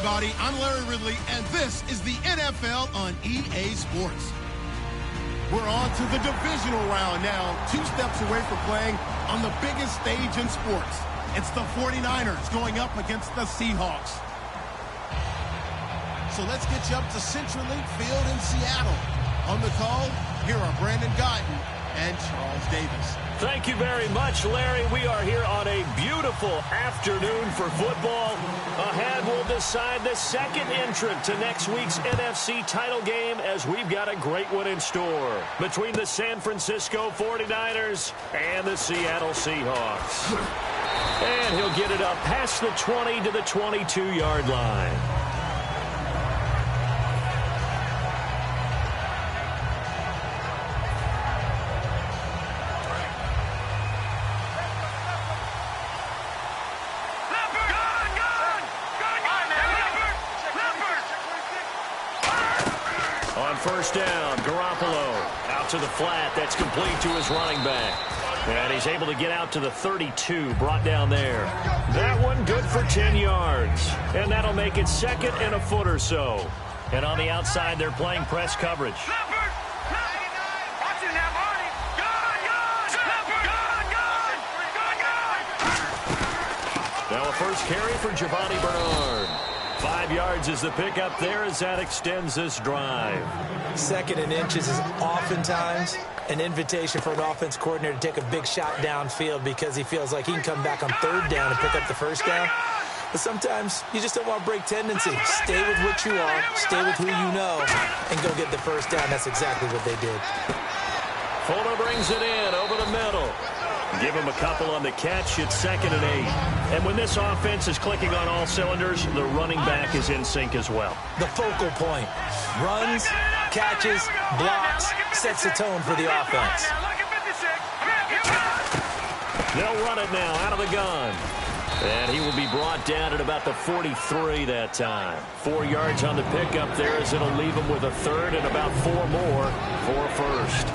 everybody. I'm Larry Ridley, and this is the NFL on EA Sports. We're on to the divisional round now, 2 steps away from playing on the biggest stage in sports. It's the 49ers going up against the Seahawks. So let's get you up to Central Link Field in Seattle. On the call, here are Brandon Guyton and Charles Davis. Thank you very much, Larry. We are here on a beautiful afternoon for football. Ahead, we'll decide the second entrant to next week's NFC title game as we've got a great one in store between the San Francisco 49ers and the Seattle Seahawks. And he'll get it up past the 20 to the 22-yard line. First down, Garoppolo out to the flat. That's complete to his running back. And he's able to get out to the 32, brought down there. That one good for 10 yards. And that'll make it second and a foot or so. And on the outside, they're playing press coverage. Now a first carry for Giovanni Bernard. 5 yards is the pickup there as that extends this drive. Second and inches is oftentimes an invitation for an offense coordinator to take a big shot downfield because he feels like he can come back on third down and pick up the first down. But sometimes you just don't want to break tendency. Stay with what you are, stay with who you know, and go get the first down. That's exactly what they did. Fuller brings it in over the middle. Give him a couple on the catch. It's second and 8. And when this offense is clicking on all cylinders, the running back is in sync as well. The focal point. Runs, catches, blocks, sets the tone for the offense. They'll run it now out of the gun. And he will be brought down at about the 43 that time. 4 yards on the pickup there as it'll leave him with a third and about 4 more for a first.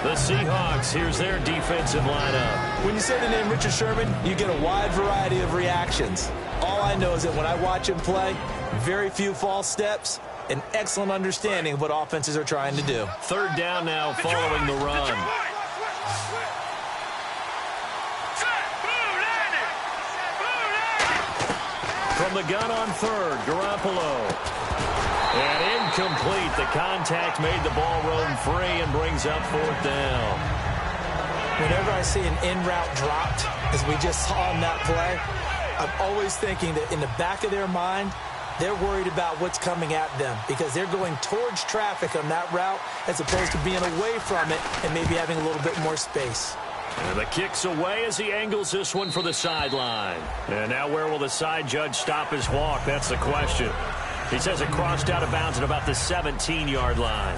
The Seahawks, here's their defensive lineup. When you say the name Richard Sherman, you get a wide variety of reactions. All I know is that when I watch him play, very few false steps, an excellent understanding of what offenses are trying to do. Third down now following the run. From the gun on third, Garoppolo. And incomplete. The contact made the ball roam free and brings up fourth down. Whenever I see an in-route dropped, as we just saw in that play, I'm always thinking that in the back of their mind, they're worried about what's coming at them because they're going towards traffic on that route as opposed to being away from it and maybe having a little bit more space. And the kick's away as he angles this one for the sideline. And now where will the side judge stop his walk? That's the question. He says it crossed out of bounds at about the 17-yard line.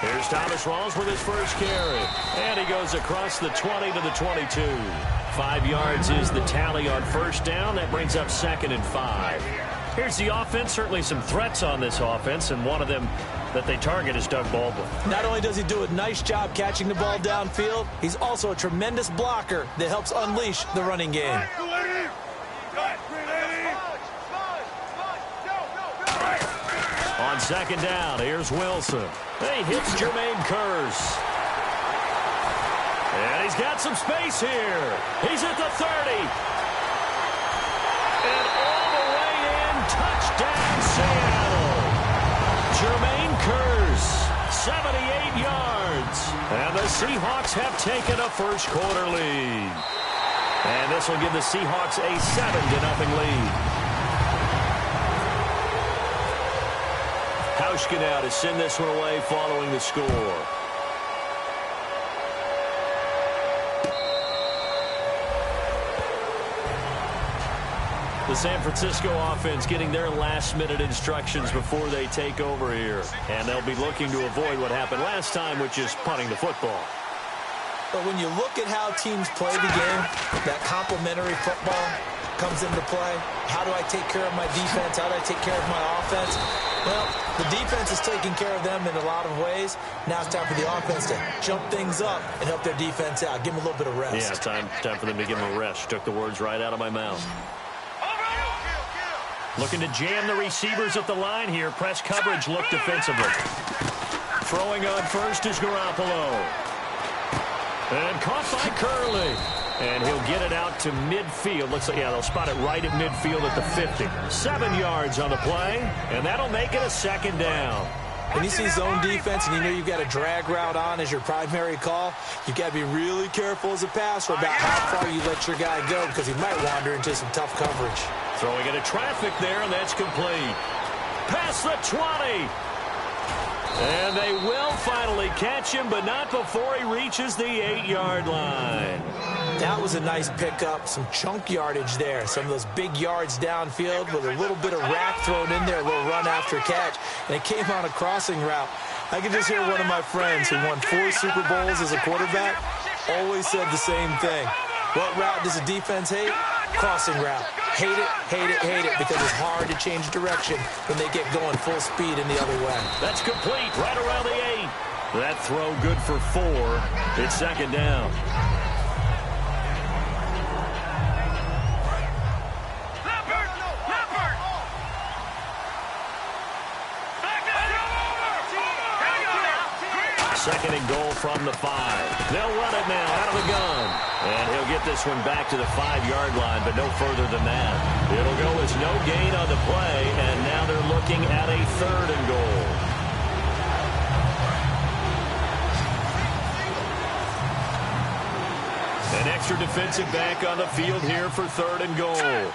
Here's Thomas Rawls with his first carry. And he goes across the 20 to the 22. 5 yards is the tally on first down. That brings up second and 5. Here's the offense. Certainly some threats on this offense, and one of them that they target is Doug Baldwin. Not only does he do a nice job catching the ball downfield, he's also a tremendous blocker that helps unleash the running game. On second down, here's Wilson. He hits Jermaine Kearse. And he's got some space here. He's at the 30. And all the way in, touchdown Seattle. Jermaine Kearse, 78 yards. And the Seahawks have taken a first quarter lead. And this will give the Seahawks a 7-0 lead. Hauschka now to send this one away following the score. The San Francisco offense getting their last-minute instructions before they take over here. And they'll be looking to avoid what happened last time, which is punting the football. But when you look at how teams play the game, that complementary football comes into play. How do I take care of my defense? How do I take care of my offense? Well, the defense is taking care of them in a lot of ways. Now it's time for the offense to jump things up and help their defense out. Give them a little bit of rest. Yeah, time for them to give them a rest. Took the words right out of my mouth. Looking to jam the receivers at the line here. Press coverage look defensively. Throwing on first is Garoppolo. And caught by Curley. And he'll get it out to midfield. Looks like, yeah, they'll spot it right at midfield at the 50. 7 yards on the play, and that'll make it a second down. When you see zone defense and you know you've got a drag route on as your primary call, you've got to be really careful as a passer about how far you let your guy go because he might wander into some tough coverage. Throwing into traffic there, and that's complete. Past the 20. And they will finally catch him, but not before he reaches the 8-yard line. That was a nice pickup, some chunk yardage there. Some of those big yards downfield with a little bit of rack thrown in there, a little run after catch. And it came on a crossing route. I can just hear one of my friends who won 4 Super Bowls as a quarterback always said the same thing. What route does a defense hate? Crossing route. Hate it, hate it, hate it, because it's hard to change direction when they get going full speed in the other way. That's complete, right around the 8. That throw good for 4. It's second down. Second and goal from the 5. They'll run it now out of the gun. And he'll get this one back to the 5-yard line, but no further than that. It'll go as no gain on the play, and now they're looking at a 3rd and goal. An extra defensive back on the field here for 3rd and goal.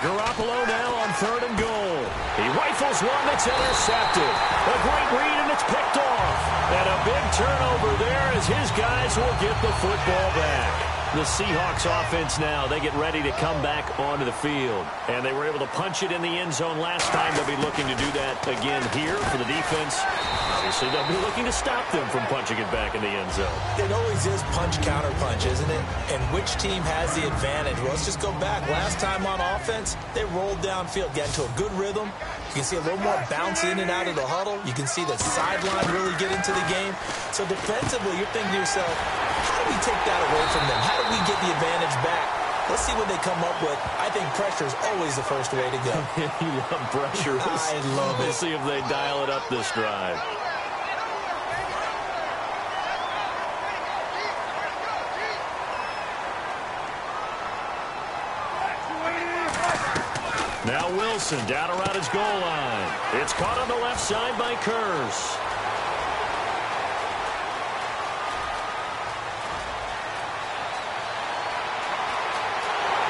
Garoppolo now on 3rd and goal. He rifles one that's intercepted. A great read, and it's picked off. And a big turnover there as his guys will get the football back. The Seahawks offense now, they get ready to come back onto the field. And they were able to punch it in the end zone last time. They'll be looking to do that again here for the defense. Obviously, they'll be looking to stop them from punching it back in the end zone. It always is punch-counter-punch, isn't it? And which team has the advantage? Well, let's just go back. Last time on offense, they rolled downfield, got into a good rhythm. You can see a little more bounce in and out of the huddle. You can see the sideline really get into the game. So defensively, you're thinking to yourself, how do we take that away from them? How do we get the advantage back? Let's see what they come up with. I think pressure is always the first way to go. You love pressure. I love it. We'll see if they dial it up this drive. Now Wilson down around his goal line. It's caught on the left side by Kurz.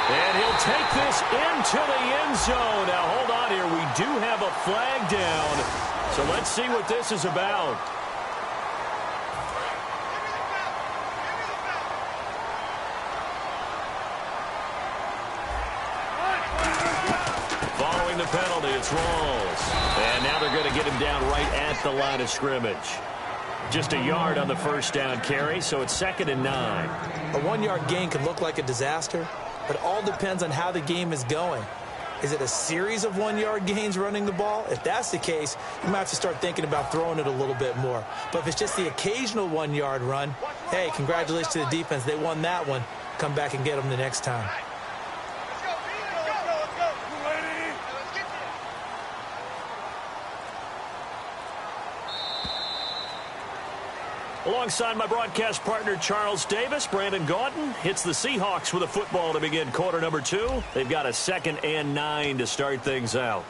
And he'll take this into the end zone. Now hold on here. We do have a flag down. So let's see what this is about. Following the penalty, it's Rawls. And now they're going to get him down right at the line of scrimmage. Just a yard on the first down carry, so it's 2nd and 9. A 1-yard gain can look like a disaster, but it all depends on how the game is going. Is it a series of 1-yard gains running the ball? If that's the case, you might have to start thinking about throwing it a little bit more. But if it's just the occasional 1-yard run, hey, congratulations to the defense. They won that one. Come back and get them the next time. Alongside my broadcast partner, Charles Davis, Brandon Gaudin hits the Seahawks with a football to begin quarter number 2. They've got a 2nd and 9 to start things out.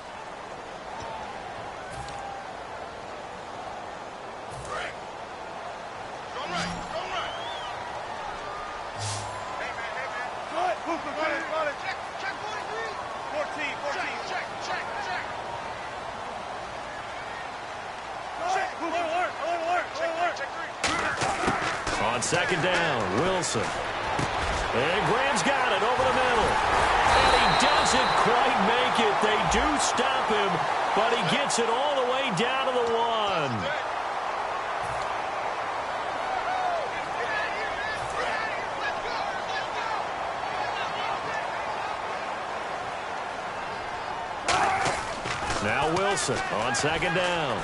On 2nd down, Wilson. And Graham's got it over the middle. And he doesn't quite make it. They do stop him, but he gets it all the way down to the 1. Now Wilson on second down.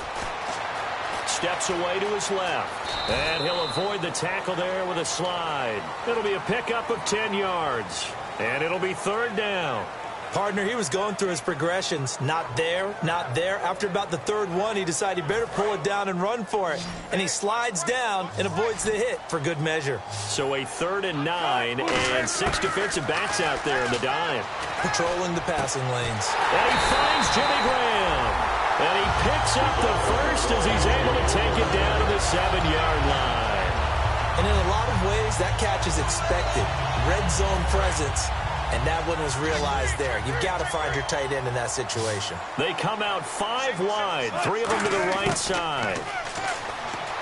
Steps away to his left. And he'll avoid the tackle there with a slide. It'll be a pickup of 10 yards. And it'll be third down. Partner, he was going through his progressions. Not there, not there. After about the third one, he decided he better pull it down and run for it. And he slides down and avoids the hit for good measure. So a 3rd and 9 and 6 defensive backs out there in the dime. Patrolling the passing lanes. And he finds Jimmy Graham. And he picks up the first as he's able to take it down to the 7-yard line. And in a lot of ways, that catch is expected. Red zone presence. And that one was realized there. You've got to find your tight end in that situation. They come out 5 wide, 3 of them to the right side.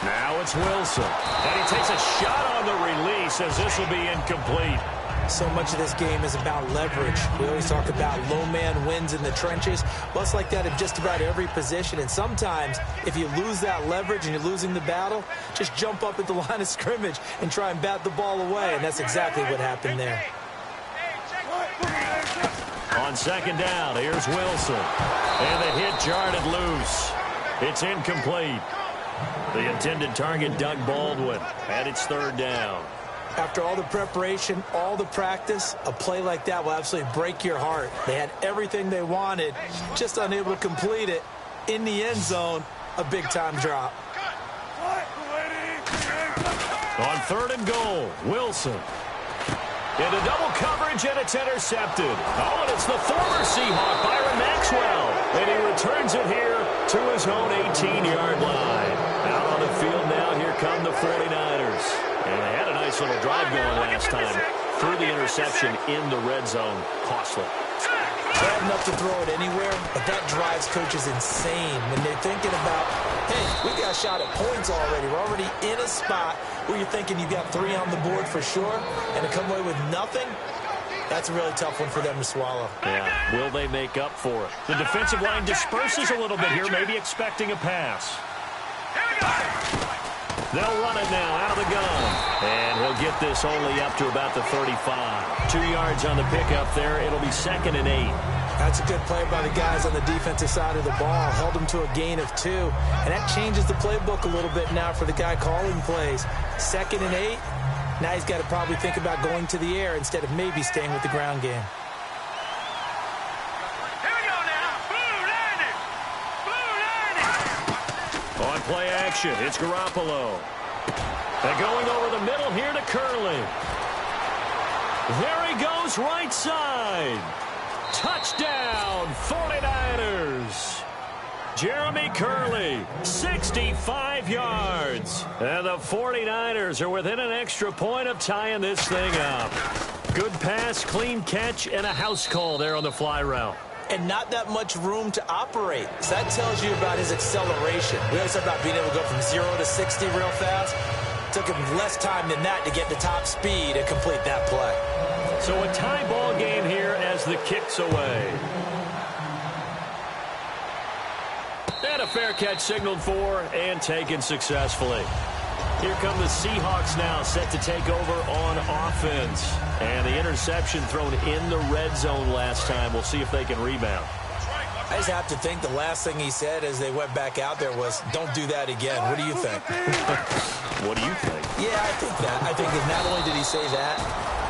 Now it's Wilson. And he takes a shot on the release as this will be incomplete. So much of this game is about leverage. We always talk about low man wins in the trenches. Well, it's like that in just about every position. And sometimes, if you lose that leverage and you're losing the battle, just jump up at the line of scrimmage and try and bat the ball away. And that's exactly what happened there. On second down, here's Wilson. And the hit jarred it loose. It's incomplete. The intended target, Doug Baldwin, and it's third down. After all the preparation, all the practice, a play like that will absolutely break your heart. They had everything they wanted, just unable to complete it. In the end zone, a big-time drop. On 3rd and goal, Wilson. Into double coverage, and it's intercepted. Oh, and it's the former Seahawk, Byron Maxwell. And he returns it here to his own 18-yard line. Out on the field now, here come the 49ers. And they had a nice little drive going last time. Through the interception in the red zone. Costly. Bad enough to throw it anywhere, but that drives coaches insane when they're thinking about, hey, we got a shot at points already. We're already in a spot where you're thinking you got 3 on the board for sure, and to come away with nothing, that's a really tough one for them to swallow. Yeah, will they make up for it? The defensive line disperses a little bit here, maybe expecting a pass. They'll run it now out of the gun. And he'll get this only up to about the 35. 2 yards on the pickup there. It'll be 2nd and 8. That's a good play by the guys on the defensive side of the ball. Held them to a gain of 2. And that changes the playbook a little bit now for the guy calling plays. 2nd and 8. Now he's got to probably think about going to the air instead of maybe staying with the ground game. On play action, it's Garoppolo. And going over the middle here to Curley. There he goes, right side. Touchdown, 49ers. Jeremy Curley, 65 yards. And the 49ers are within an extra point of tying this thing up. Good pass, clean catch, and a house call there on the fly route. And not that much room to operate. So that tells you about his acceleration. We always talk about being able to go from 0 to 60 real fast. It took him less time than that to get the top speed and complete that play. So a tie ball game here as the kick's away. And a fair catch signaled for and taken successfully. Here come the Seahawks now, set to take over on offense. And the interception thrown in the red zone last time. We'll see if they can rebound. I just have to think the last thing he said as they went back out there was, don't do that again. What do you think? What do you think? Yeah, I think that. I think that not only did he say that,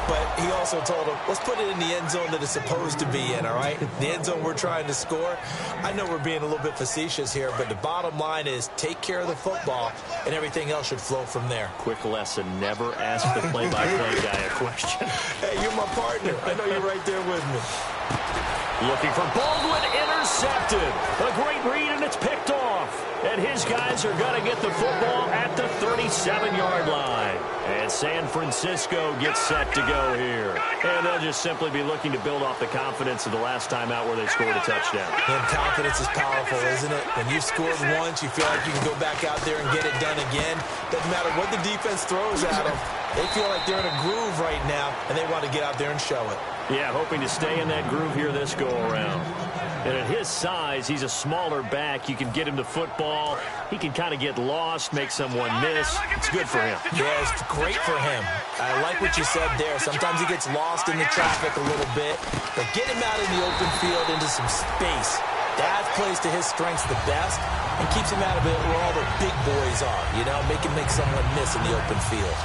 but he also told him, let's put it in the end zone that it's supposed to be in, all right? The end zone we're trying to score. I know we're being a little bit facetious here, but the bottom line is take care of the football, and everything else should flow from there. Quick lesson, never ask the play-by-play guy a question. Hey, you're my partner. I know you're right there with me. Looking for Baldwin, intercepted. A great read, and it's picked off. And his guys are going to get the football at the 37-yard line. And San Francisco gets set to go here. And they'll just simply be looking to build off the confidence of the last time out where they scored a touchdown. And confidence is powerful, isn't it? When you've scored once, you feel like you can go back out there and get it done again. Doesn't matter what the defense throws at them. They feel like they're in a groove right now, and they want to get out there and show it. Yeah, hoping to stay in that groove here this go-around. And at his size, he's a smaller back. You can get him to football. He can kind of get lost, make someone miss. It's good for him. Yeah, it's great for him. I like what you said there. Sometimes he gets lost in the traffic a little bit. But get him out in the open field into some space. That plays to his strengths the best and keeps him out of it where all the big boys are, you know, make someone miss in the open field.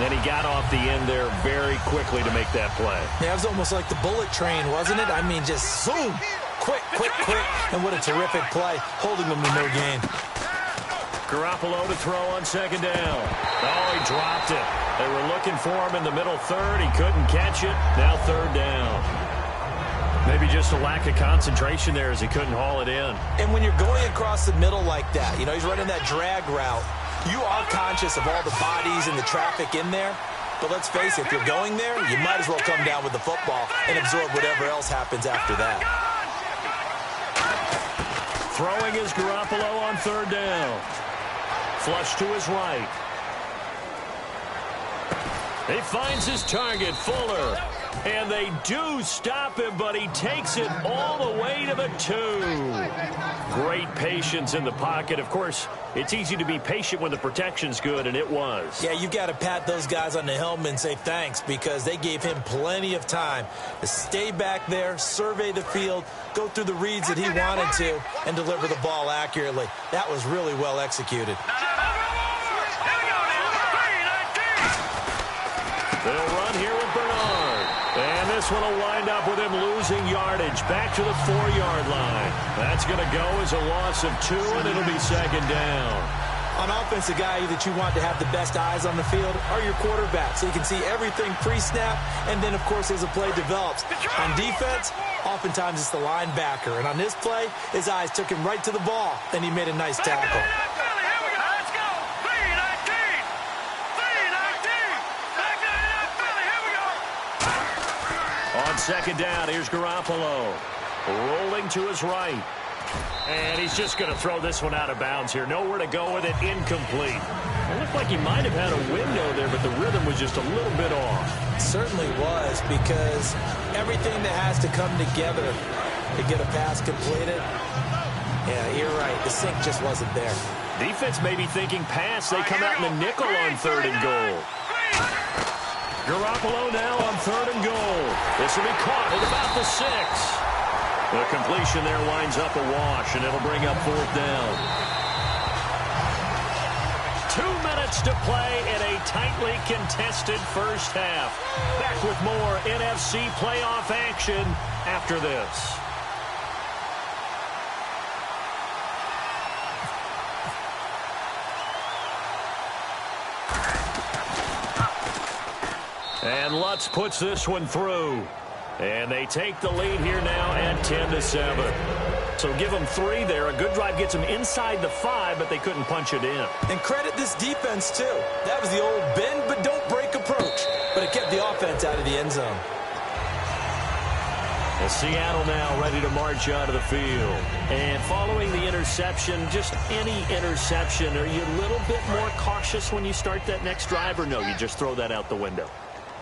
And he got off the end there very quickly to make that play. Yeah, it was almost like the bullet train, wasn't it? I mean, just zoom, quick. And what a terrific play, holding them to no gain. Garoppolo to throw on second down. Oh, he dropped it. They were looking for him in the middle third. He couldn't catch it. Now third down. Maybe just a lack of concentration there as he couldn't haul it in. And when you're going across the middle like that, you know, he's running that drag route, you are conscious of all the bodies and the traffic in there. But let's face it, if you're going there, you might as well come down with the football and absorb whatever else happens after that. Throwing is Garoppolo on third down. Flush to his right. He finds his target, Fuller. And they do stop him, but he takes it all the way to the 2. Great patience in the pocket. Of course, it's easy to be patient when the protection's good, and it was. Yeah, you've got to pat those guys on the helmet and say thanks because they gave him plenty of time to stay back there, survey the field, go through the reads that he wanted to, and deliver the ball accurately. That was really well executed. They'll run here with Bernard. And this one will wind up with him losing yardage back to the 4-yard line. That's going to go as a loss of 2, and it'll be second down. On offense, the guy that you want to have the best eyes on the field are your quarterbacks, so you can see everything pre-snap, and then, of course, as the play develops. On defense, oftentimes it's the linebacker, and on this play, his eyes took him right to the ball, and he made a nice tackle. On second down, here's Garoppolo. Rolling to his right. And he's just going to throw this one out of bounds here. Nowhere to go with it. Incomplete. It looked like he might have had a window there, but the rhythm was just a little bit off. It certainly was, because everything that has to come together to get a pass completed, yeah, you're right. The sync just wasn't there. Defense may be thinking pass. They come out in the nickel on third and goal. Garoppolo now on third and goal. This will be caught at about the 6. The completion there winds up a wash, and it'll bring up fourth down. 2 minutes to play in a tightly contested first half. Back with more NFC playoff action after this. And Lutz puts this one through. And they take the lead here now at 10-7. So give them 3 there. A good drive gets them inside the 5, but they couldn't punch it in. And credit this defense, too. That was the old bend but don't break approach. But it kept the offense out of the end zone. Well, Seattle now ready to march out of the field. And following the interception, just any interception, are you a little bit more cautious when you start that next drive, or no, you just throw that out the window?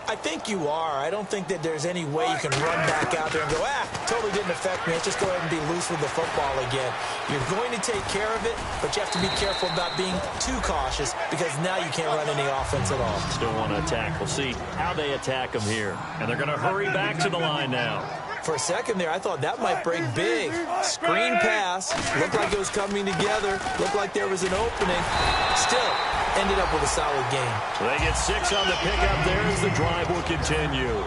I think you are. I don't think that there's any way you can run back out there and go, totally didn't affect me. Let's just go ahead and be loose with the football again. You're going to take care of it, but you have to be careful about being too cautious because now you can't run any offense at all. Still want to attack. We'll see how they attack them here. And they're going to hurry back to the line now. For a second there, I thought that might break big. Screen pass. Looked like it was coming together. Looked like there was an opening. Still ended up with a solid game. So they get 6 on the pickup there as the drive will continue.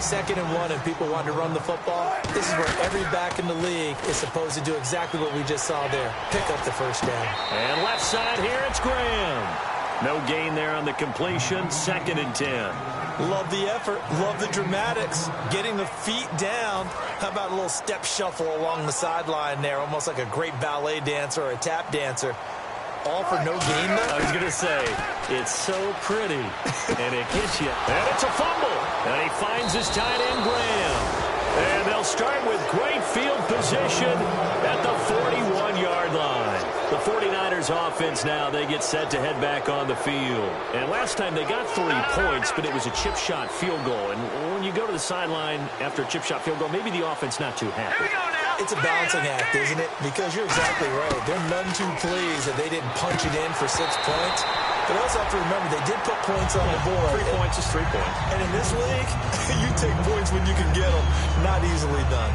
2nd and 1, and people want to run the football. This is where every back in the league is supposed to do exactly what we just saw there. Pick up the first down. And left side here, it's Graham. No gain there on the completion. 2nd and 10. Love the effort. Love the dramatics. Getting the feet down. How about a little step shuffle along the sideline there? Almost like a great ballet dancer or a tap dancer. All for no gain, though? I was going to say, it's so pretty. And it gets you. And it's a fumble. And he finds his tight end, Graham. And they'll start with great field position at the 41-yard line. The 49ers offense now, they get set to head back on the field. And last time they got 3 points, but it was a chip shot field goal. And when you go to the sideline after a chip shot field goal, maybe the offense not too happy. It's a balancing act, isn't it? Because you're exactly right. They're none too pleased that they didn't punch it in for 6 points. But also have to remember, they did put points on the board. 3 points is 3 points. And in this league, you take points when you can get them. Not easily done.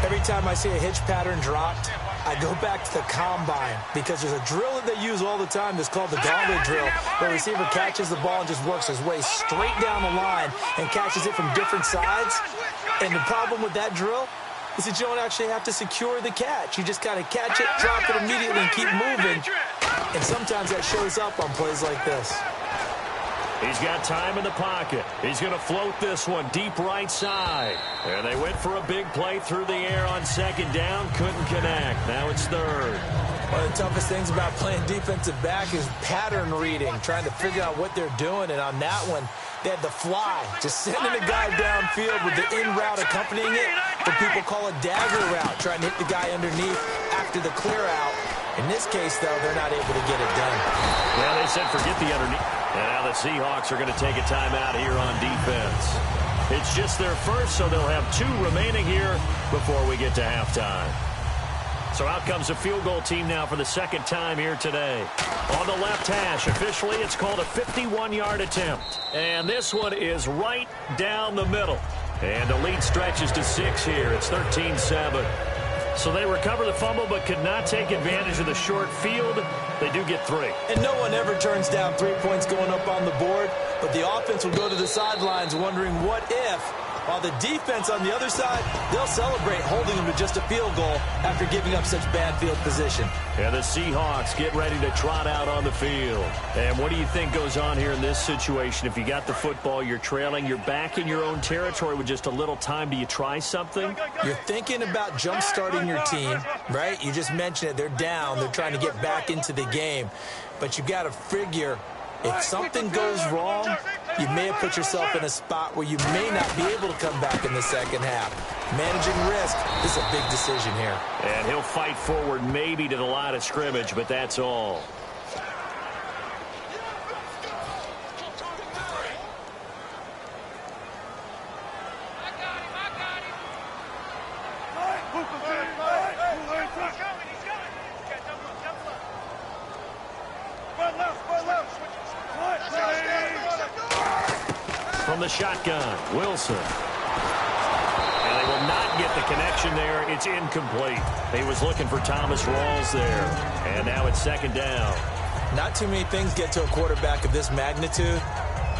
Every time I see a hitch pattern dropped, I go back to the combine because there's a drill that they use all the time that's called the gauntlet drill, where the receiver catches the ball and just works his way straight down the line and catches it from different sides. And the problem with that drill is that you don't actually have to secure the catch. You just kind of catch it, drop it immediately, and keep moving. And sometimes that shows up on plays like this. He's got time in the pocket. He's going to float this one deep right side. And they went for a big play through the air on second down. Couldn't connect. Now it's third. One of the toughest things about playing defensive back is pattern reading, trying to figure out what they're doing. And on that one, they had the fly, just sending a guy downfield with the in route accompanying it. What people call a dagger route, trying to hit the guy underneath after the clear out. In this case, though, they're not able to get it done. Well, they said forget the underneath. And now the Seahawks are going to take a timeout here on defense. It's just their first, so they'll have 2 remaining here before we get to halftime. So out comes a field goal team now for the second time here today. On the left hash, officially it's called a 51-yard attempt. And this one is right down the middle. And the lead stretches to 6 here. It's 13-7. So they recover the fumble but could not take advantage of the short field. They do get 3. And no one ever turns down 3 points going up on the board, but the offense will go to the sidelines wondering what if, while the defense on the other side, they'll celebrate holding them to just a field goal after giving up such bad field position. And the Seahawks get ready to trot out on the field. And what do you think goes on here in this situation? If you got the football, you're trailing, you're back in your own territory with just a little time. Do you try something? You're thinking about jump-starting your team, right? You just mentioned it. They're down. They're trying to get back into the game. But you got to figure, if something goes wrong, you may have put yourself in a spot where you may not be able to come back in the second half. Managing risk is a big decision here. And he'll fight forward maybe to the line of scrimmage, but that's all. From the shotgun, Wilson. And they will not get the connection there. It's incomplete. He was looking for Thomas Rawls there. And now it's second down. Not too many things get to a quarterback of this magnitude,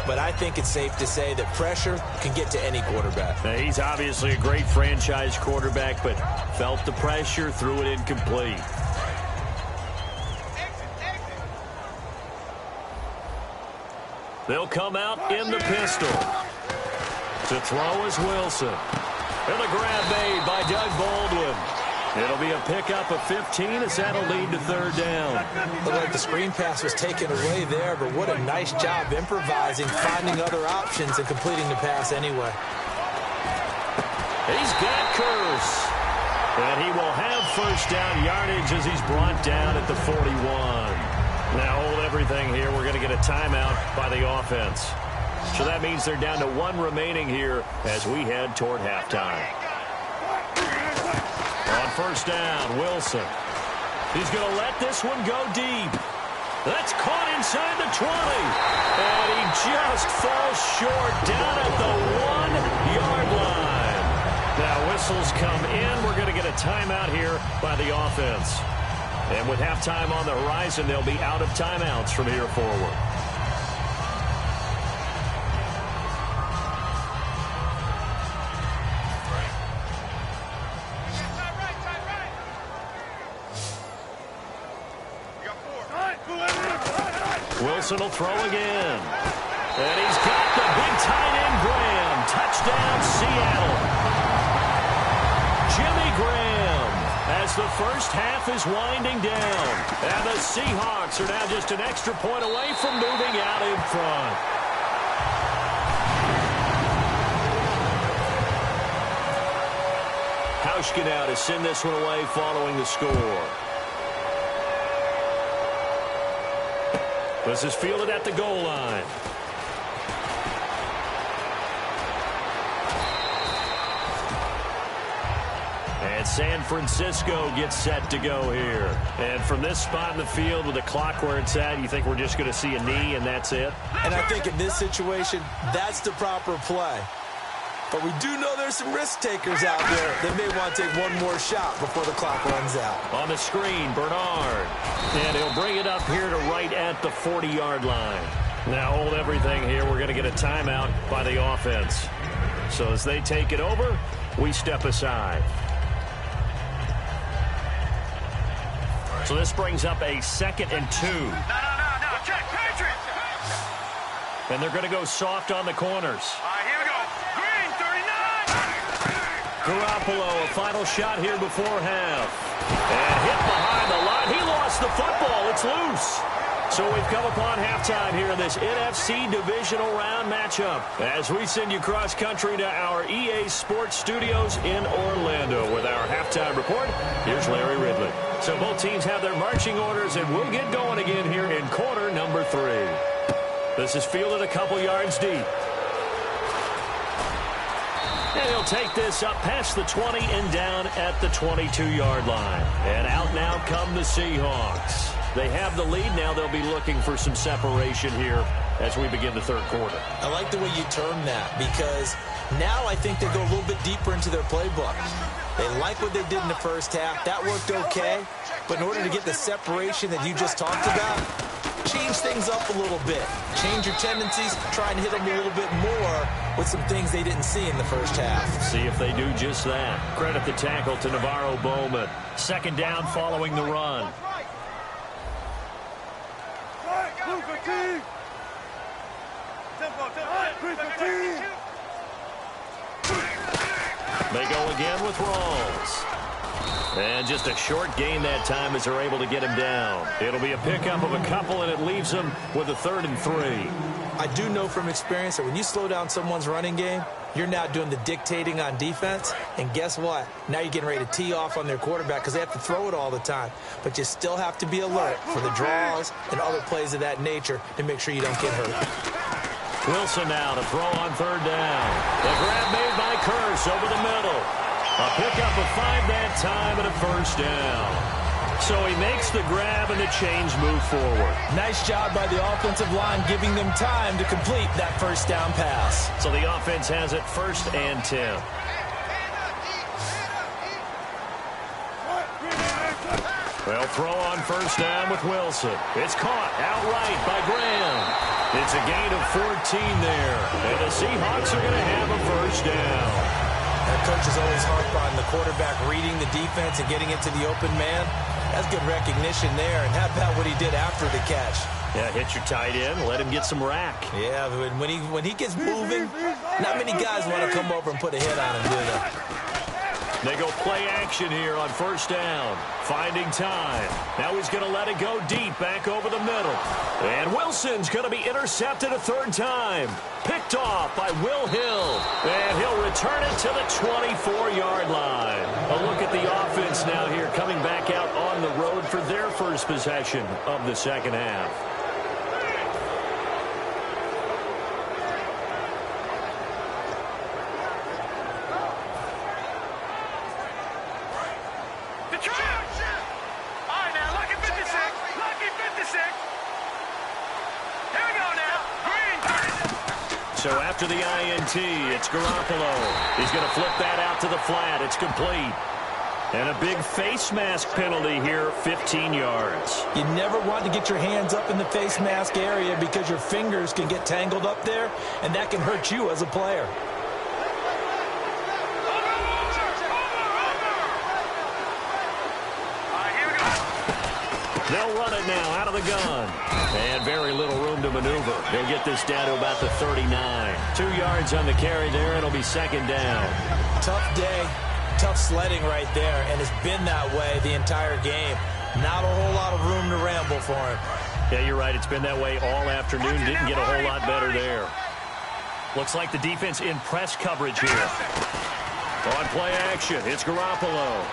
but I think it's safe to say that pressure can get to any quarterback. Now, he's obviously a great franchise quarterback, but felt the pressure, threw it incomplete. They'll come out in the pistol. To throw is Wilson. And the grab made by Doug Baldwin. It'll be a pickup of 15 as that'll lead to third down. Looked like the screen pass was taken away there, but what a nice job improvising, finding other options, and completing the pass anyway. He's got Curse. And he will have first down yardage as he's brought down at the 41. Now hold everything here. We're going to get a timeout by the offense. So that means they're down to 1 remaining here as we head toward halftime. On first down, Wilson. He's going to let this one go deep. That's caught inside the 20. And he just falls short down at the 1-yard line. Now whistles come in. We're going to get a timeout here by the offense. And with halftime on the horizon, they'll be out of timeouts from here forward. Wilson will throw again. And he's got the big tight end Graham. Touchdown, Seattle. Jimmy Graham as the first half is winding down. And the Seahawks are now just an extra point away from moving out in front. Hauschka now to send this one away following the score. This is fielded at the goal line. And San Francisco gets set to go here. And from this spot in the field with the clock where it's at, you think we're just going to see a knee and that's it? And I think in this situation, that's the proper play. But we do know there's some risk takers out there that may want to take one more shot before the clock runs out. On the screen, Bernard. And he'll bring it up here to right at the 40-yard line. Now hold everything here. We're going to get a timeout by the offense. So as they take it over, we step aside. So this brings up a 2nd and 2. No. Check, Patriots. And they're going to go soft on the corners. All right, here we go. Green, 39. Garoppolo, a final shot here before half. And hit behind the line. He lost the football. It's loose. So we've come upon halftime here in this NFC Divisional Round matchup as we send you cross-country to our EA Sports Studios in Orlando with our halftime report. Here's Larry Ridley. So both teams have their marching orders, and we'll get going again here in quarter number 3. This is fielded a couple yards deep. And he'll take this up past the 20 and down at the 22-yard line. And out now come the Seahawks. They have the lead. Now they'll be looking for some separation here as we begin the third quarter. I like the way you term that because now I think they go a little bit deeper into their playbook. They like what they did in the first half. That worked okay. But in order to get the separation that you just talked about, change things up a little bit. Change your tendencies. Try and hit them a little bit more with some things they didn't see in the first half. See if they do just that. Credit the tackle to Navarro Bowman. 2nd down following the run. They go again with Rawls. And just a short gain that time as they're able to get him down. It'll be a pickup of a couple, and it leaves them with a 3rd and 3. I do know from experience that when you slow down someone's running game, you're now doing the dictating on defense. And guess what? Now you're getting ready to tee off on their quarterback because they have to throw it all the time. But you still have to be alert for the draws and other plays of that nature to make sure you don't get hurt. Wilson now to throw on 3rd down. The grab made by Curse over the middle. A pickup of 5 that time and a 1st down. So he makes the grab and the change move forward. Nice job by the offensive line giving them time to complete that 1st down pass. So the offense has it 1st and 10. Well, throw on 1st down with Wilson. It's caught outright by Graham. It's a gain of 14 there. And the Seahawks are going to have a 1st down. Our coaches always harp on the quarterback reading the defense and getting into the open man. That's good recognition there. And how about what he did after the catch? Yeah, hit your tight end, let him get some rack. Yeah, when he gets moving, not many guys want to come over and put a hit on him, do they? They go play action here on 1st down. Finding time. Now he's going to let it go deep back over the middle. And Wilson's going to be intercepted a 3rd time. Picked off by Will Hill. And he'll return it to the 24-yard line. A look at the offense now here coming back out on the road for their first possession of the 2nd half. So after the INT, it's Garoppolo. He's going to flip that out to the flat. It's complete. And a big face mask penalty here, 15 yards. You never want to get your hands up in the face mask area because your fingers can get tangled up there, and that can hurt you as a player. They'll run it now out of the gun. And very little room to maneuver. They'll get this down to about the 39. 2 yards on the carry there. It'll be 2nd down. Tough day. Tough sledding right there, and it's been that way the entire game. Not a whole lot of room to ramble for him. Yeah, you're right. It's been that way all afternoon. Didn't get a whole lot better there. Looks like the defense in press coverage here. On play action, it's Garoppolo.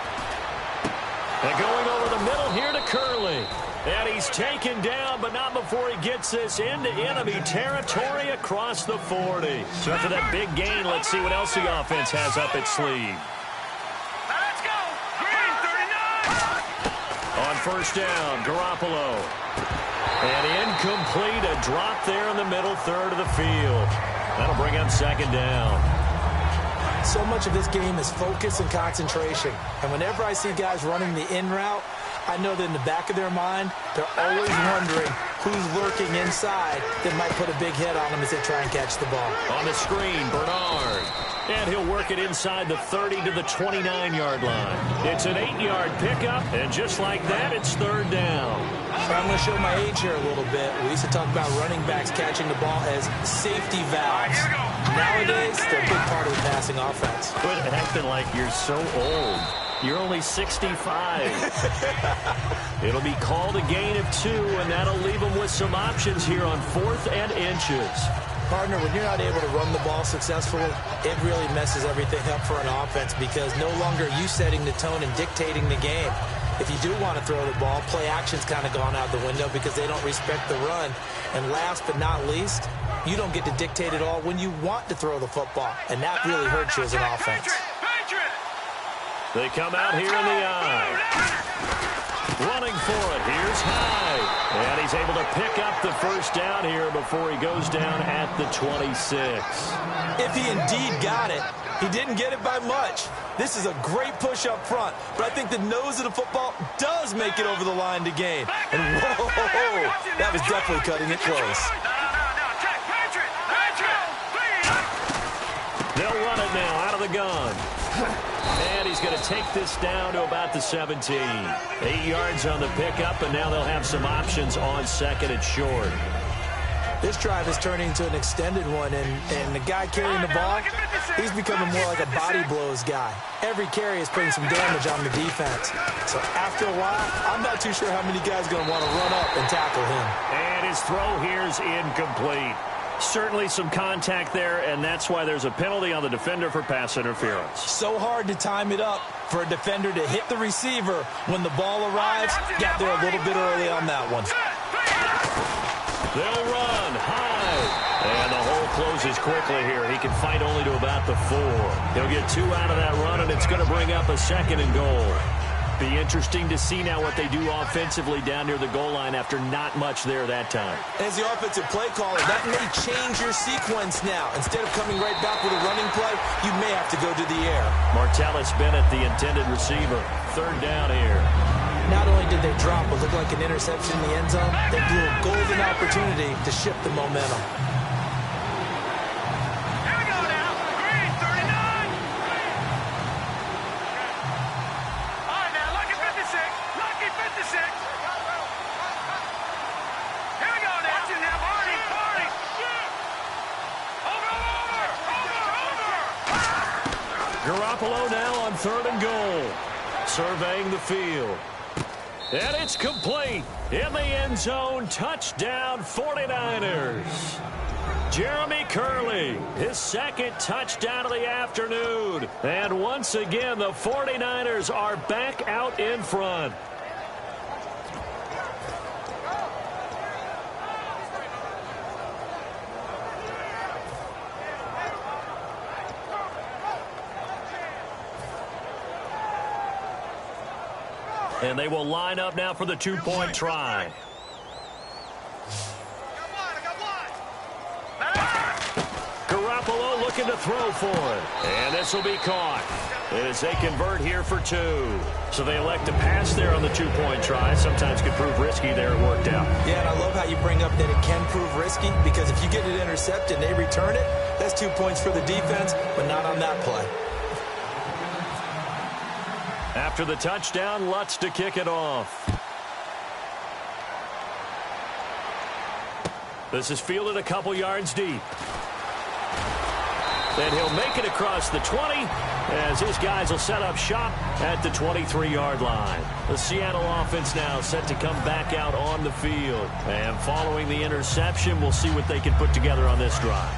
And going over the middle here to Curley. And he's taken down, but not before he gets this into enemy territory across the 40. So after that big gain, let's see what else the offense has up its sleeve. Let's go! Green, 39! On 1st down, Garoppolo. And incomplete, a drop there in the middle third of the field. That'll bring up 2nd down. So much of this game is focus and concentration. And whenever I see guys running the in route, I know that in the back of their mind, they're always wondering who's lurking inside that might put a big hit on them as they try and catch the ball. On the screen, Bernard. And he'll work it inside the 30 to the 29-yard line. It's an 8-yard pickup, and just like that, it's third down. So I'm going to show my age here a little bit. We used to talk about running backs catching the ball as safety valves. Nowadays, they're a big part of the passing offense. Quit acting like you're so old. You're only 65. It'll be called a gain of 2, and that'll leave them with some options here on 4th and inches. Partner, when you're not able to run the ball successfully, it really messes everything up for an offense because no longer are you setting the tone and dictating the game. If you do want to throw the ball, play action's kind of gone out the window because they don't respect the run. And last but not least, you don't get to dictate it all when you want to throw the football, and that really hurts you as an offense. They come out here in the eye. Running for it. Here's Hyde. And he's able to pick up the first down here before he goes down at the 26. If he indeed got it, he didn't get it by much. This is a great push up front, but I think the nose of the football does make it over the line to gain. And whoa, that was definitely cutting it close. They'll run it now out of the gun. And he's going to take this down to about the 17. 8 yards on the pickup, and now they'll have some options on second and short. This drive is turning into an extended one, and the guy carrying the ball, he's becoming more like a body blows guy. Every carry is putting some damage on the defense. So after a while, I'm not too sure how many guys are going to want to run up and tackle him. And his throw here is incomplete. Certainly some contact there, and that's why there's a penalty on the defender for pass interference. So hard to time it up for a defender to hit the receiver when the ball arrives. Got there a little bit early on that one. They'll run high. And the hole closes quickly here. He can fight only to about the 4. He'll get 2 out of that run, and it's going to bring up a second and goal. Be interesting to see now what they do offensively down near the goal line after not much there that time. As the offensive play caller, that may change your sequence now. Instead of coming right back with a running play, you may have to go to the air. Martellus Bennett, the intended receiver. Third down here. Not only did they drop what looked like an interception in the end zone, they blew a golden opportunity to shift the momentum. Garoppolo now on 3rd and goal. Surveying the field. And it's complete. In the end zone, touchdown 49ers. Jeremy Curley, his second touchdown of the afternoon. And once again, the 49ers are back out in front. And they will line up now for the 2-point try. Garoppolo looking to throw for it. And this will be caught as they convert here for 2. So they elect to pass there on the 2-point try. Sometimes could prove risky there. It worked out. Yeah, and I love how you bring up that it can prove risky because if you get it intercepted and they return it, that's 2 points for the defense, but not on that play. After the touchdown, Lutz to kick it off. This is fielded a couple yards deep. And he'll make it across the 20 as his guys will set up shop at the 23-yard line. The Seattle offense now set to come back out on the field. And following the interception, we'll see what they can put together on this drive.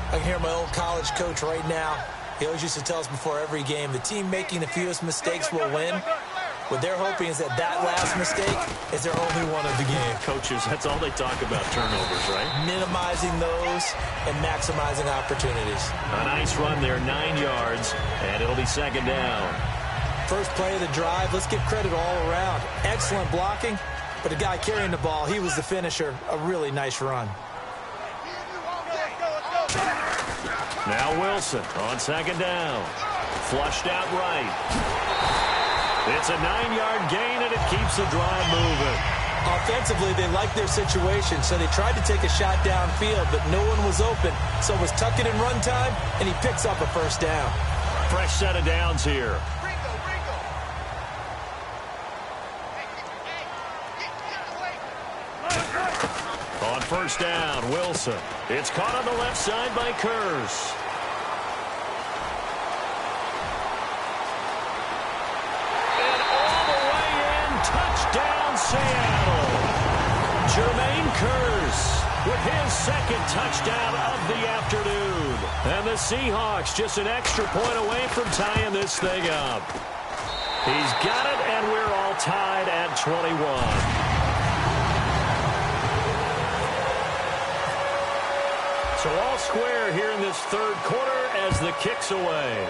I can hear my old college coach right now. He always used to tell us before every game, the team making the fewest mistakes will win. What they're hoping is that last mistake is their only one of the game. Coaches, that's all they talk about, turnovers, right? Minimizing those and maximizing opportunities. A nice run there, 9 yards, and it'll be second down. First play of the drive, let's give credit all around. Excellent blocking, but the guy carrying the ball, he was the finisher. A really nice run. Now Wilson on second down. Flushed out right. It's a 9-yard gain, and it keeps the drive moving. Offensively, they liked their situation, so they tried to take a shot downfield, but no one was open. So it was tuck it in run time, and he picks up a first down. Fresh set of downs here. On first down, Wilson. It's caught on the left side by Kurz. And all the way in, touchdown Seattle. Jermaine Kurz with his second touchdown of the afternoon. And the Seahawks just an extra point away from tying this thing up. He's got it, and we're all tied at 21. So all square here in this third quarter as the kick's away.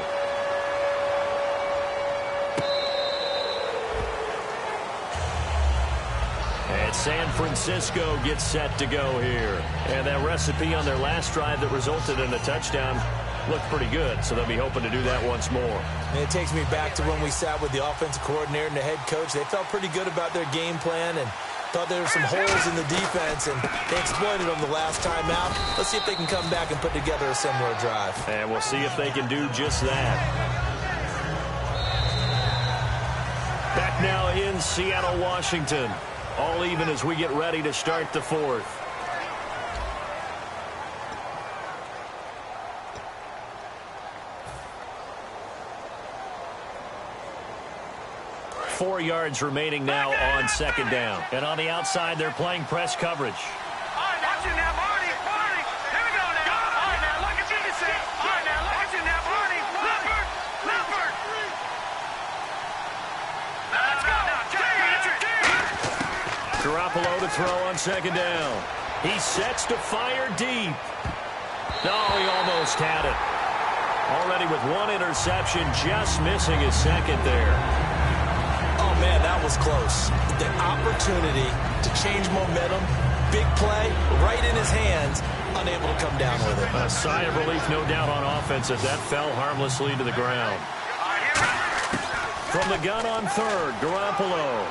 And San Francisco gets set to go here. And that recipe on their last drive that resulted in a touchdown looked pretty good, so they'll be hoping to do that once more. And it takes me back to when we sat with the offensive coordinator and the head coach. They felt pretty good about their game plan and thought there were some holes in the defense, and they exploited them the last time out. Let's see if they can come back and put together a similar drive. And we'll see if they can do just that. Back now in Seattle, Washington. All even as we get ready to start the fourth. Four yards remaining now on second down. And on the outside, they're playing press coverage. Watch it now, Barney. Here we go now. All right, now, look at this. All right, now, watch it now, Barney. Lippert. Let's go. Garoppolo to throw on second down. He sets to fire deep. No, he almost had it. Already with one interception, just missing his second there. Oh, man, that was close. The opportunity to change momentum, big play, right in his hands, unable to come down with it. A sigh of relief, no doubt, on offense as that fell harmlessly to the ground. From the gun on third, Garoppolo.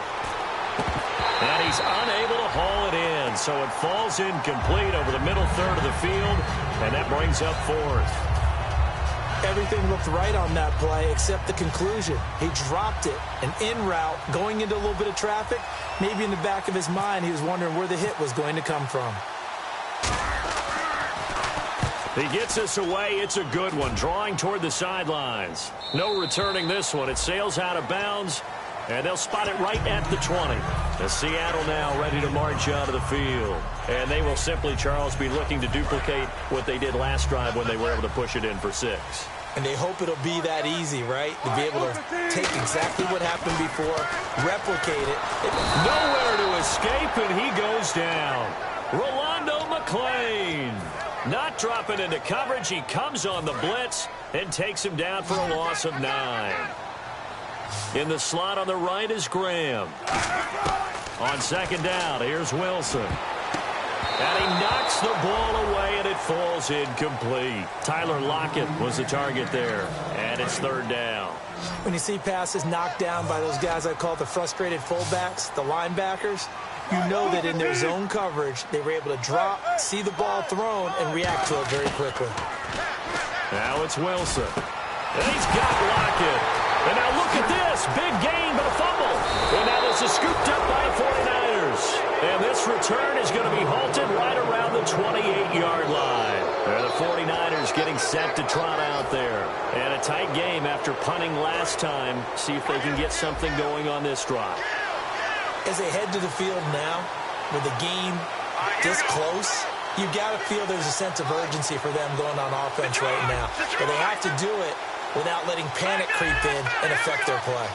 And he's unable to haul it in, so it falls incomplete over the middle third of the field, and that brings up fourth. Everything looked right on that play except the conclusion. He dropped it, an in route, going into a little bit of traffic. Maybe in the back of his mind, he was wondering where the hit was going to come from. He gets us away. It's a good one, drawing toward the sidelines. No returning this one. It sails out of bounds, and they'll spot it right at the 20. As Seattle now ready to march out of the field. And they will simply, Charles, be looking to duplicate what they did last drive when they were able to push it in for 6. And they hope it'll be that easy, right? To be able to take exactly what happened before, replicate it. Nowhere to escape, and he goes down. Rolando McClain. Not dropping into coverage. He comes on the blitz and takes him down for a loss of 9. In the slot on the right is Graham. On second down, here's Wilson. And he knocks the ball away, and it falls incomplete. Tyler Lockett was the target there, and it's third down. When you see passes knocked down by those guys I call the frustrated fullbacks, the linebackers, you know that in their zone coverage, they were able to drop, see the ball thrown, and react to it very quickly. Now it's Wilson. And he's got Lockett. And now look at this. Big gain, but a fumble. And now this is scooped up by 49ers. And this return is going to be halted right around the 28-yard line. And the 49ers getting set to trot out there. And a tight game after punting last time. See if they can get something going on this drive. As they head to the field now, with the game this close, you got to feel there's a sense of urgency for them going on offense right now. But they have to do it without letting panic creep in and affect their play.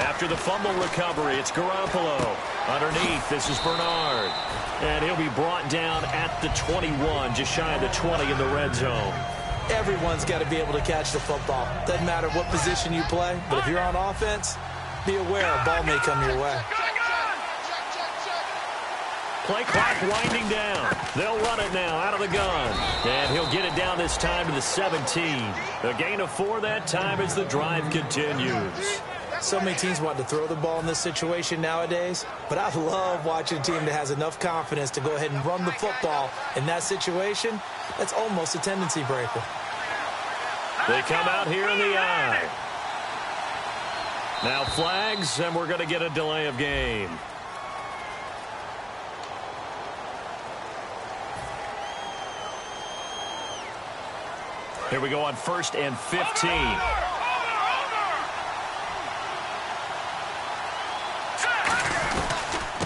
After the fumble recovery, it's Garoppolo. Underneath, this is Bernard. And he'll be brought down at the 21, just shy of the 20 in the red zone. Everyone's got to be able to catch the football. Doesn't matter what position you play, but if you're on offense, be aware a ball may come your way. Play clock winding down. They'll run it now out of the gun. And he'll get it down this time to the 17. A gain of 4 that time as the drive continues. So many teams want to throw the ball in this situation nowadays, but I love watching a team that has enough confidence to go ahead and run the football in that situation. That's almost a tendency breaker. They come out here in the eye. Now flags, and we're going to get a delay of game. Here we go on 1st and 15.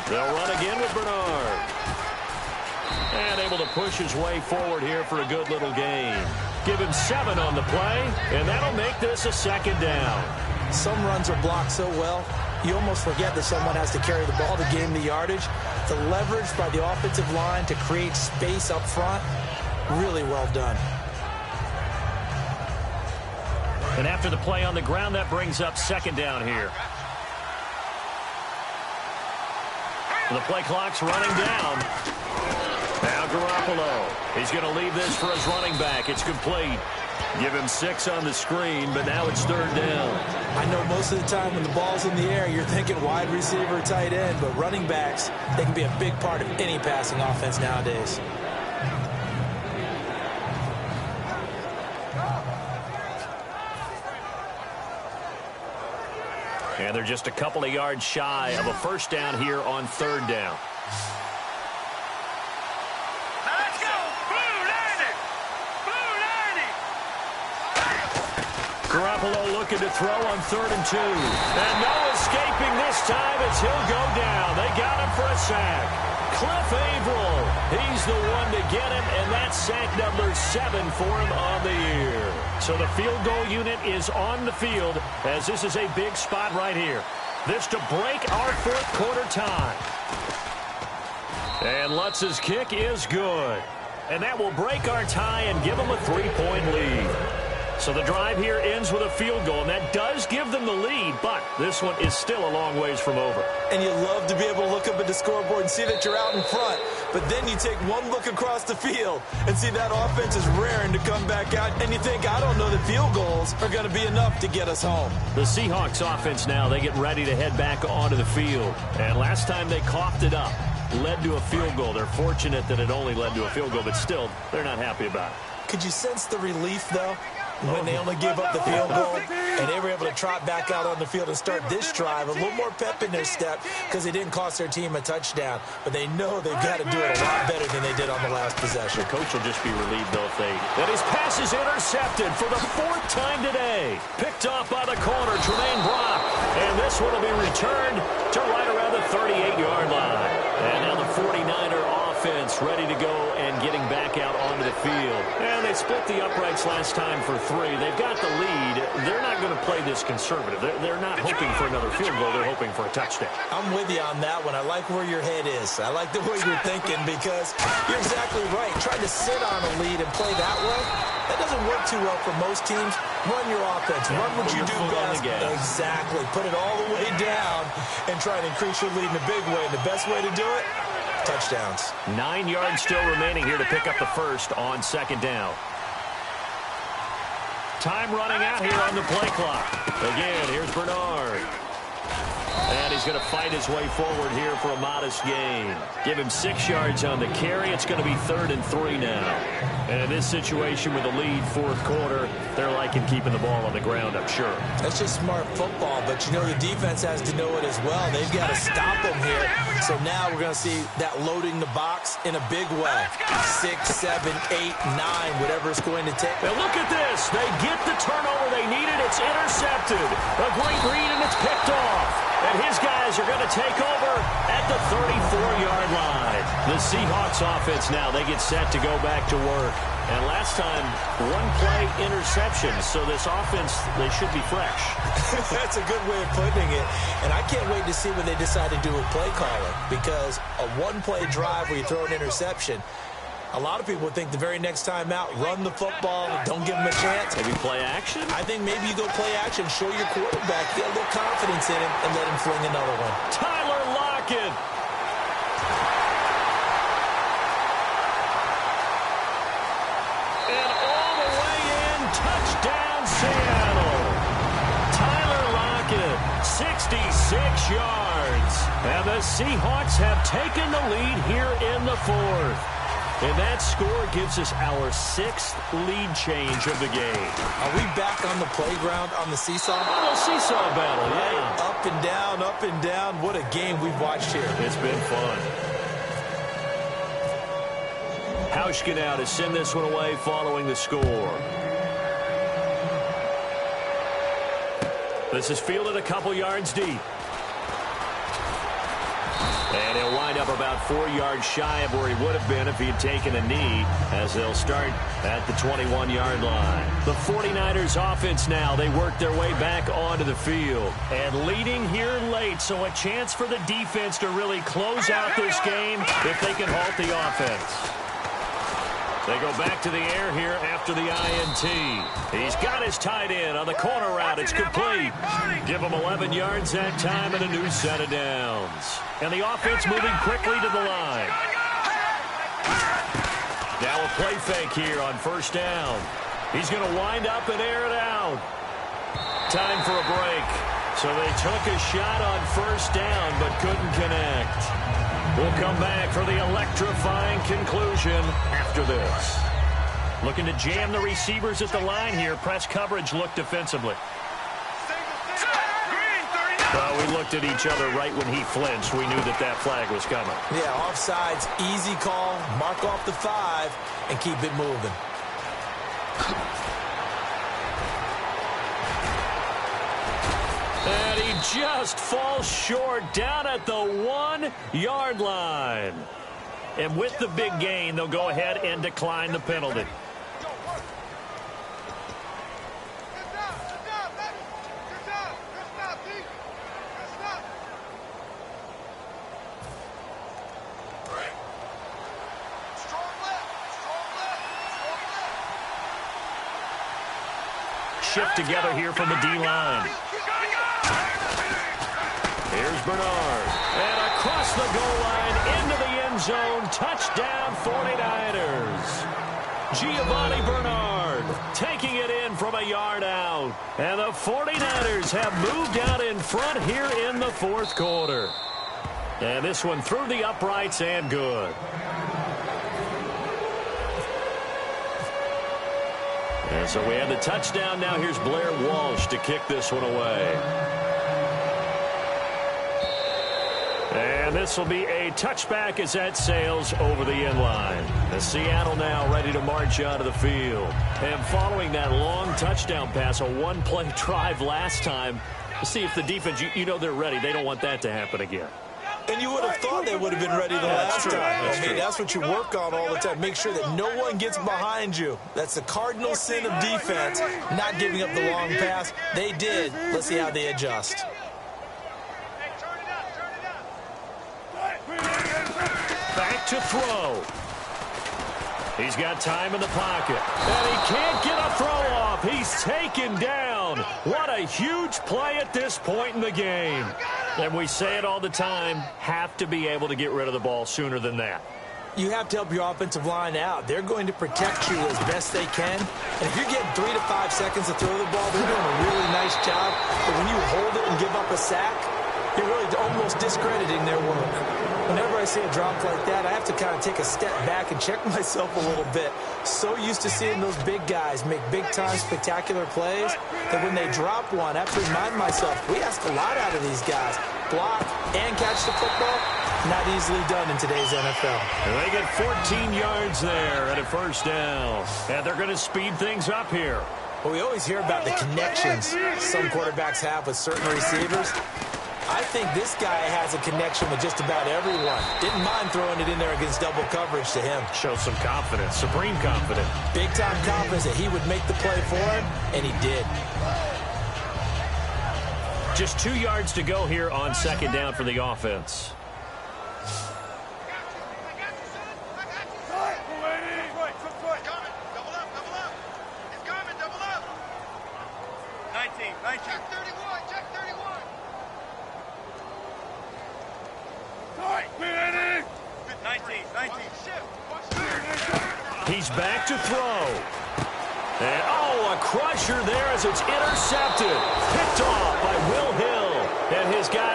They'll run again with Bernard. And able to push his way forward here for a good little gain. Give him 7 on the play, and that'll make this a 2nd down. Some runs are blocked so well, you almost forget that someone has to carry the ball to gain the yardage. The leverage by the offensive line to create space up front, really well done. And after the play on the ground, that brings up 2nd down here. The play clock's running down. Now Garoppolo. He's going to leave this for his running back. It's complete. Give him 6 on the screen, but now it's 3rd down. I know most of the time when the ball's in the air, you're thinking wide receiver, tight end, but running backs, they can be a big part of any passing offense nowadays. And they're just a couple of yards shy of a 1st down here on 3rd down. Let's go! Blue 90! Blue 90! Garoppolo looking to throw on 3rd and 2. And no escaping this time as he'll go down. They got him for a sack. Cliff Averill, he's the one to get him, and that's sack number 7 for him on the year. So the field goal unit is on the field as this is a big spot right here. This to break our 4th quarter tie. And Lutz's kick is good. And that will break our tie and give them a 3-point lead. So the drive here ends with a field goal, and that does give them the lead, but this one is still a long ways from over. And you love to be able to look up at the scoreboard and see that you're out in front, but then you take one look across the field and see that offense is raring to come back out, and you think, I don't know that field goals are going to be enough to get us home. The Seahawks offense now, they get ready to head back onto the field, and last time they coughed it up, led to a field goal. They're fortunate that it only led to a field goal, but still, they're not happy about it. Could you sense the relief, though? When they only gave up the field goal and they were able to trot back out on the field and start this drive, a little more pep in their step because they didn't cost their team a touchdown. But they know they've got to do it a lot better than they did on the last possession. The coach will just be relieved, though, if they... And his pass is intercepted for the 4th time today. Picked off by the corner, Tremaine Brock. And this one will be returned to right around the 38-yard line. And now the 49er offense ready to go and getting back out onto the field. And they split the uprights last time for 3. They've got the lead. They're not going to play this conservative. They're not hoping for another field goal. They're hoping for a touchdown. I'm with you on that one. I like where your head is. I like the way you're thinking because you're exactly right. Trying to sit on a lead and play that way, that doesn't work too well for most teams. Run your offense. Run what you do best. Exactly. Put it all the way down and try to increase your lead in a big way. And the best way to do it, touchdowns. 9 yards still remaining here to pick up the 1st on 2nd down. Time running out here on the play clock. Again, here's Bernard. And he's going to fight his way forward here for a modest gain. Give him 6 yards on the carry. It's going to be 3rd and 3 now. And in this situation with a lead 4th quarter, they're liking keeping the ball on the ground, I'm sure. That's just smart football, but you know the defense has to know it as well. They've got to stop them here. So now we're going to see that loading the box in a big way. 6, 7, 8, 9, whatever it's going to take. And look at this. They get the turnover they needed. It's intercepted. A great read, and it's picked off. And his guys are going to take over at the 34-yard line. The Seahawks offense now, they get set to go back to work. And last time, 1-play interception. So this offense, they should be fresh. That's a good way of putting it. And I can't wait to see what they decide to do with play calling. Because a 1-play drive where you throw an interception, a lot of people would think the very next time out, run the football, don't give them a chance. Maybe play action? I think maybe you go play action, show your quarterback, get a little confidence in him, and let him fling another one. Tyler Lockett. 66 yards. And the Seahawks have taken the lead here in the fourth. And that score gives us our 6th lead change of the game. Are we back on the playground on the seesaw? A little seesaw battle, yeah. Up and down, up and down. What a game we've watched here. It's been fun. Hauschka now to send this one away following the score. This is fielded a couple yards deep. And he'll wind up about 4 yards shy of where he would have been if he had taken a knee, as they'll start at the 21-yard line. The 49ers offense now, they work their way back onto the field. And leading here late, so a chance for the defense to really close out this game if they can halt the offense. They go back to the air here after the INT. He's got his tight end on the corner route. It's complete. Give him 11 yards that time and a new set of downs. And the offense moving quickly to the line. Now a play fake here on first down. He's going to wind up and air it out. Time for a break. So they took a shot on first down but couldn't connect. We'll come back for the electrifying conclusion after this. Looking to jam the receivers at the line here. Press coverage look defensively. Well, we looked at each other right when he flinched. We knew that that flag was coming. Yeah, offsides, easy call. Mark off the 5 and keep it moving. And he just falls short down at the 1-yard line. And with the big gain, they'll go ahead and decline the penalty. Shift together here from the D-line. Here's Bernard. And across the goal line into the end zone. Touchdown 49ers. Giovanni Bernard taking it in from a yard out. And the 49ers have moved out in front here in the fourth quarter. And this one through the uprights and good. And so we have the touchdown. Now here's Blair Walsh to kick this one away. And this will be a touchback as that sails over the end line. And Seattle now ready to march onto the field. And following that long touchdown pass, a one-play drive last time, see if the defense, you know they're ready. They don't want that to happen again. And you would have thought they would have been ready the last time. I mean, that's what you work on all the time. Make sure that no one gets behind you. That's the cardinal sin of defense, not giving up the long pass. They did. Let's see how they adjust. Back to throw. He's got time in the pocket. And he can't get a throw off. He's taken down. What a huge play at this point in the game. And we say it all the time, have to be able to get rid of the ball sooner than that. You have to help your offensive line out. They're going to protect you as best they can. And if you're getting 3 to 5 seconds to throw the ball, they're doing a really nice job. But when you hold it and give up a sack, you're really almost discrediting their work. Whenever I see a drop like that, I have to kind of take a step back and check myself a little bit. So used to seeing those big guys make big-time spectacular plays that when they drop one, I have to remind myself, we ask a lot out of these guys. Block and catch the football, not easily done in today's NFL. And they get 14 yards there at a first down. And they're going to speed things up here. Well, we always hear about the connections some quarterbacks have with certain receivers. I think this guy has a connection with just about everyone. Didn't mind throwing it in there against double coverage to him. Shows some confidence, supreme confidence. Big-time confidence that he would make the play for him, and he did. Just 2 yards to go here on second down for the offense. He's back to throw. And, oh, a crusher there as it's intercepted. Picked off by Will Hill.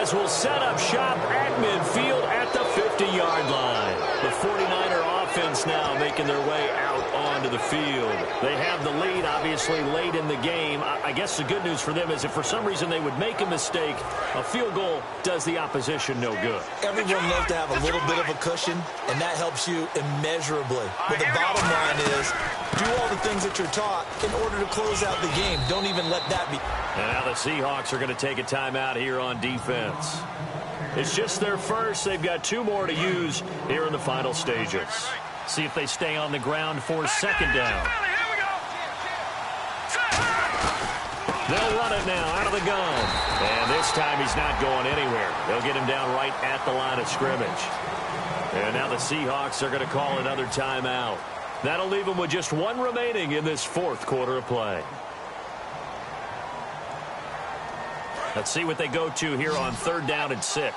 as we'll set up shop at midfield at the 50-yard line. The 49er offense now making their way out onto the field. They have the lead, obviously, late in the game. I guess the good news for them is if for some reason they would make a mistake, a field goal does the opposition no good. Everyone loves to have a little bit of a cushion, and that helps you immeasurably. But the bottom line is, do all the things that you're taught in order to close out the game. Don't even let that be. And now the Seahawks are going to take a timeout here on defense. It's just their first. They've got 2 more to use here in the final stages. See if they stay on the ground for second down. They'll run it now out of the gun. And this time he's not going anywhere. They'll get him down right at the line of scrimmage. And now the Seahawks are going to call another timeout. That'll leave them with just 1 remaining in this 4th quarter of play. Let's see what they go to here on 3rd down and 6. Here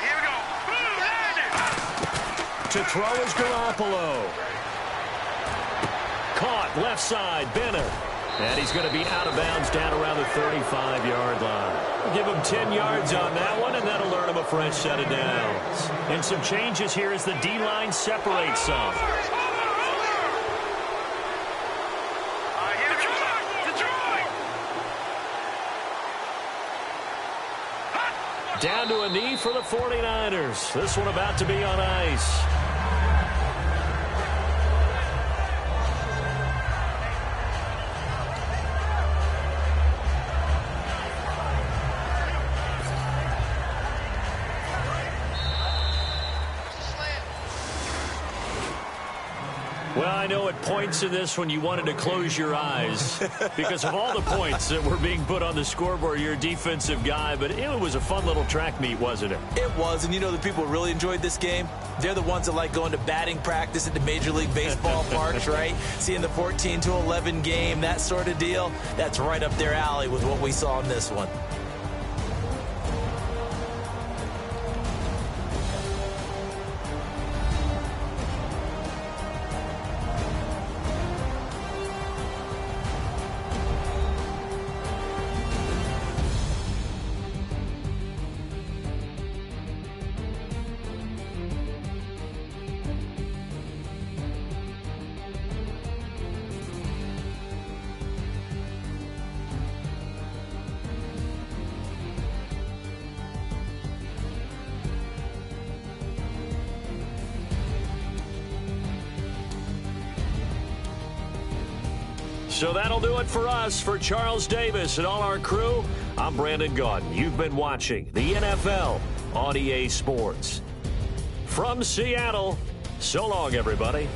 we go. To throw is Garoppolo. Caught left side, Bennett. And he's going to be out of bounds down around the 35-yard line. We'll give him 10 yards on that one, and that'll earn him a fresh set of downs. And some changes here as the D-line separates some. Down to a knee for the 49ers. This one about to be on ice. Well, I know at points in this when you wanted to close your eyes because of all the points that were being put on the scoreboard. You're a defensive guy, but it was a fun little track meet, wasn't it? It was, and you know the people who really enjoyed this game? They're the ones that like going to batting practice at the Major League Baseball parks, right? Seeing the 14-11 game, that sort of deal. That's right up their alley with what we saw in this one. So that'll do it for us. For Charles Davis and all our crew, I'm Brandon Gaudin. You've been watching the NFL on EA Sports. From Seattle, so long, everybody.